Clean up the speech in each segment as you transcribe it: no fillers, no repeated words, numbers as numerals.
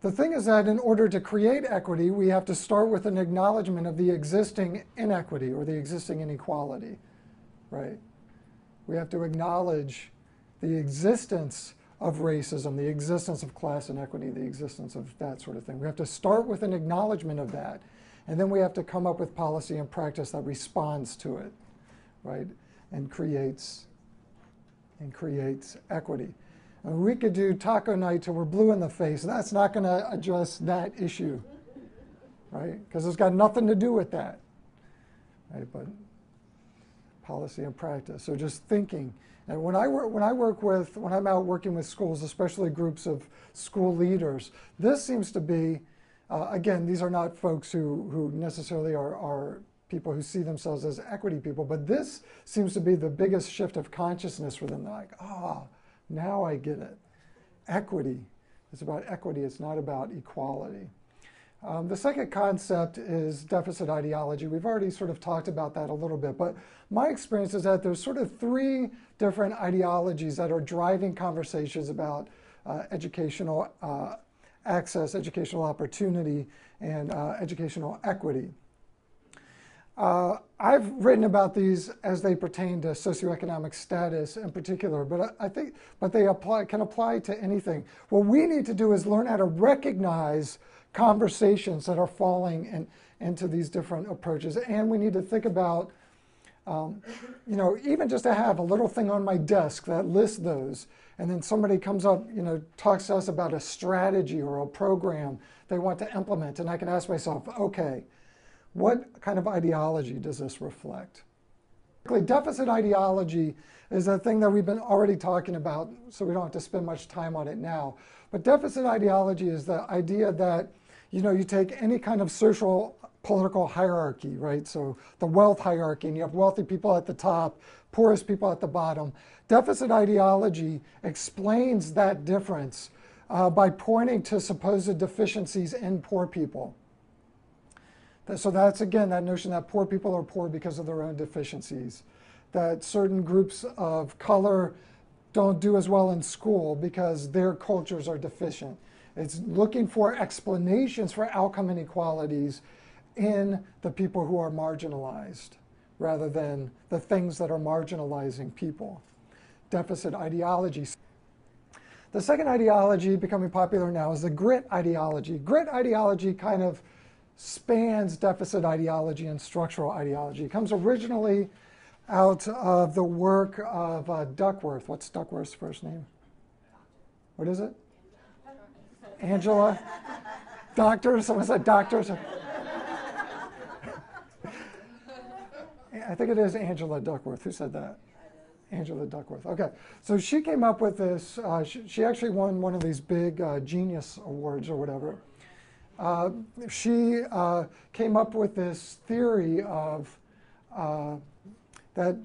the thing is that in order to create equity, we have to start with an acknowledgement of the existing inequity or the existing inequality, right? We have to acknowledge the existence of racism, the existence of class inequity, the existence of that sort of thing. We have to start with an acknowledgement of that, and then we have to come up with policy and practice that responds to it, right? And creates equity. And we could do taco night till we're blue in the face. That's not going to address that issue, right? Because it's got nothing to do with that, right? But policy and practice. So just thinking. And when I'm out working with schools, especially groups of school leaders, this seems to be, again, these are not folks who necessarily are people who see themselves as equity people, but this seems to be the biggest shift of consciousness for them. They're like, now I get it. Equity. It's about equity. It's not about equality. The second concept is deficit ideology. We've already sort of talked about that a little bit, but my experience is that there's sort of three different ideologies that are driving conversations about educational access, educational opportunity, and educational equity. I've written about these as they pertain to socioeconomic status in particular, but they can apply to anything. What we need to do is learn how to recognize conversations that are falling into these different approaches, and we need to think about, even just to have a little thing on my desk that lists those, and then somebody comes up, talks to us about a strategy or a program they want to implement, and I can ask myself, okay, what kind of ideology does this reflect? Deficit ideology is a thing that we've been already talking about, so we don't have to spend much time on it now. But deficit ideology is the idea that, you take any kind of social political hierarchy, right? So the wealth hierarchy, and you have wealthy people at the top, poorest people at the bottom. Deficit ideology explains that difference by pointing to supposed deficiencies in poor people. So that's, again, that notion that poor people are poor because of their own deficiencies, that certain groups of color don't do as well in school because their cultures are deficient. It's looking for explanations for outcome inequalities in the people who are marginalized rather than the things that are marginalizing people. Deficit ideology. The second ideology becoming popular now is the grit ideology. Grit ideology kind of spans deficit ideology and structural ideology. It comes originally out of the work of Duckworth. What's Duckworth's first name? What is it? Angela? Doctor? Someone said doctors. I think it is Angela Duckworth. Who said that? Angela Duckworth. Okay. So she came up with this. She actually won one of these big Genius Awards or whatever. She came up with this theory of that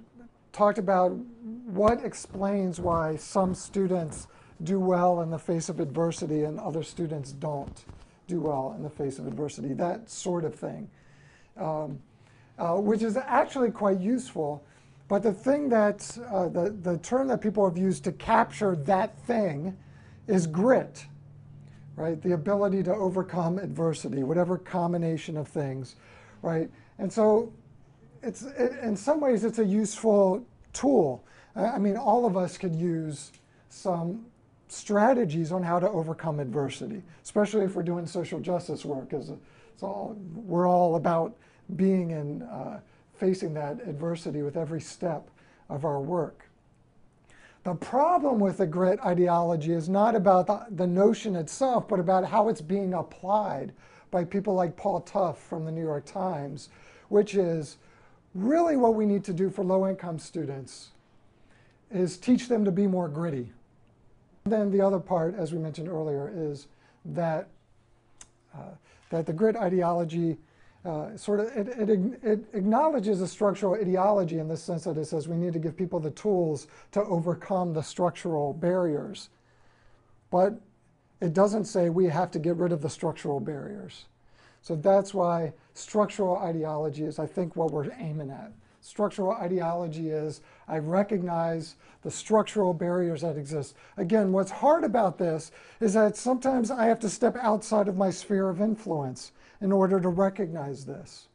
talked about what explains why some students do well in the face of adversity and other students don't do well in the face of adversity, that sort of thing, which is actually quite useful. But the thing that, the term that people have used to capture that thing is grit. Right? The ability to overcome adversity, whatever combination of things, right? And so in some ways it's a useful tool. I mean, all of us could use some strategies on how to overcome adversity, especially if we're doing social justice work, because we're all about being and facing that adversity with every step of our work. The problem with the grit ideology is not about the notion itself, but about how it's being applied by people like Paul Tough from the New York Times, which is really what we need to do for low-income students is teach them to be more gritty. And then the other part, as we mentioned earlier, is that, that the grit ideology it acknowledges a structural ideology in the sense that it says we need to give people the tools to overcome the structural barriers. But it doesn't say we have to get rid of the structural barriers. So that's why structural ideology is, I think, what we're aiming at. structural ideology is. I recognize the structural barriers that exist. Again, what's hard about this is that sometimes I have to step outside of my sphere of influence in order to recognize this.